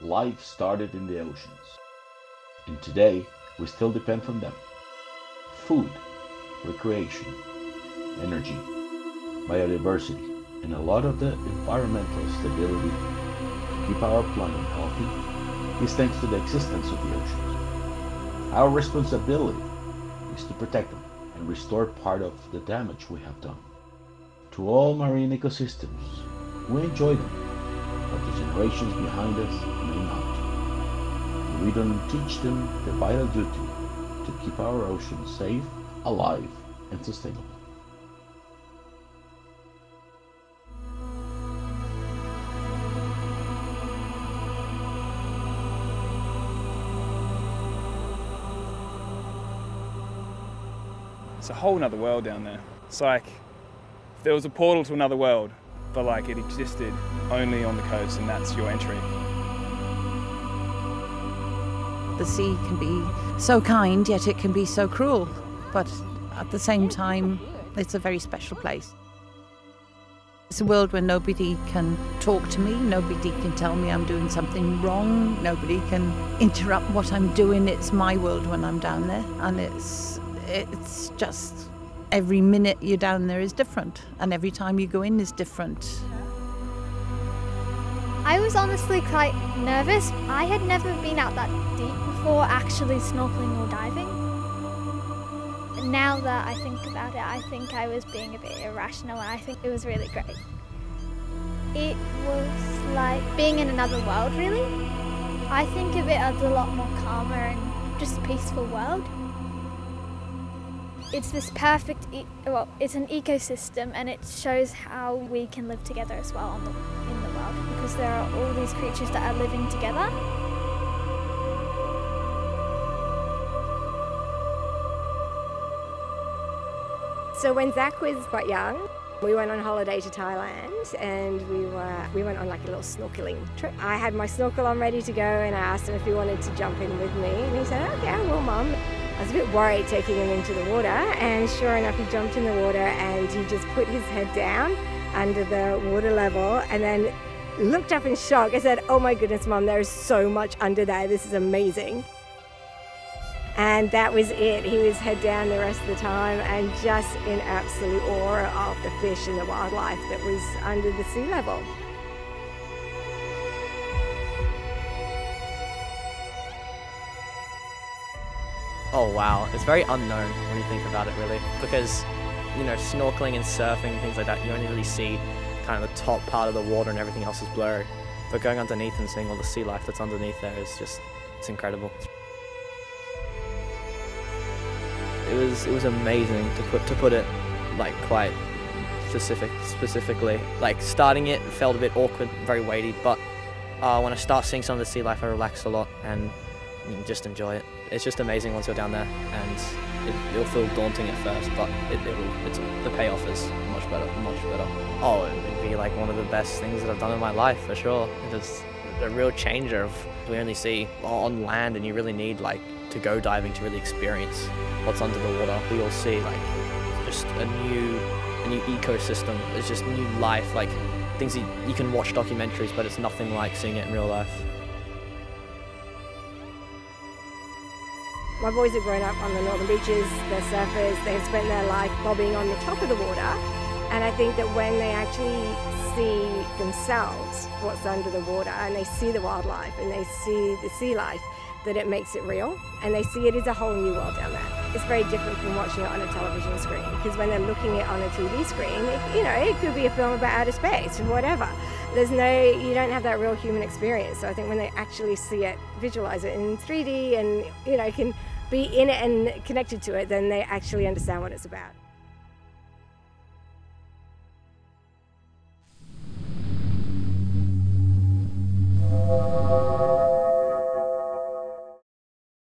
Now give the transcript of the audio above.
life started in the oceans. And today, we still depend on them. Food, recreation, energy, biodiversity, and a lot of the environmental stability to keep our planet healthy is thanks to the existence of the oceans. Our responsibility is to protect them and restore part of the damage we have done. To all marine ecosystems, we enjoy them, but the generations behind us may not. We don't teach them the vital duty to keep our oceans safe, alive, and sustainable. It's a whole nother world down there. It's like if there was a portal to another world, but like it existed only on the coast and that's your entry. The sea can be so kind, yet it can be so cruel. But at the same time, it's a very special place. It's a world where nobody can talk to me, nobody can tell me I'm doing something wrong, nobody can interrupt what I'm doing. It's my world when I'm down there, and it's just every minute you're down there is different, and every time you go in is different. I was honestly quite nervous. I had never been out that deep before actually snorkeling or diving. Now that I think about it, I think I was being a bit irrational, and I think it was really great. It was like being in another world, really. I think of it as a lot more calmer and just peaceful world. It's this perfect, it's an ecosystem, and it shows how we can live together as well in the world, because there are all these creatures that are living together. So when Zach was quite young, we went on holiday to Thailand, and we went on like a little snorkeling trip. I had my snorkel on ready to go, and I asked him if he wanted to jump in with me, and he said, "Okay, I will, Mum." I was a bit worried taking him into the water, and sure enough he jumped in the water and he just put his head down under the water level and then looked up in shock. I said, "Oh my goodness, Mum, there is so much under there, this is amazing." And that was it. He was head down the rest of the time and just in absolute awe of the fish and the wildlife that was under the sea level. Oh wow, it's very unknown when you think about it, really, because you know, snorkeling and surfing and things like that, you only really see kind of the top part of the water and everything else is blurry. But going underneath and seeing all the sea life that's underneath there is just, it's incredible. It was amazing to put it like quite specifically. Like starting it felt a bit awkward, very weighty, but when I start seeing some of the sea life, I relax a lot and just enjoy it. It's just amazing once you're down there, and it'll feel daunting at first, but the payoff is much better. Oh, it would be like one of the best things that I've done in my life, for sure. It's a real changer of, we only see on land, and you really need like to go diving to really experience what's under the water. We all see like just a new ecosystem. It's just new life, like things that you can watch documentaries, but it's nothing like seeing it in real life. My boys have grown up on the northern beaches, they're surfers, they've spent their life bobbing on the top of the water, and I think that when they actually see themselves what's under the water, and they see the wildlife and they see the sea life, that it makes it real, and they see it as a whole new world down there. It's very different from watching it on a television screen, because when they're looking at it on a TV screen, it could be a film about outer space or whatever. You don't have that real human experience. So I think when they actually see it, visualize it in 3D, and can be in it and connected to it, then they actually understand what it's about.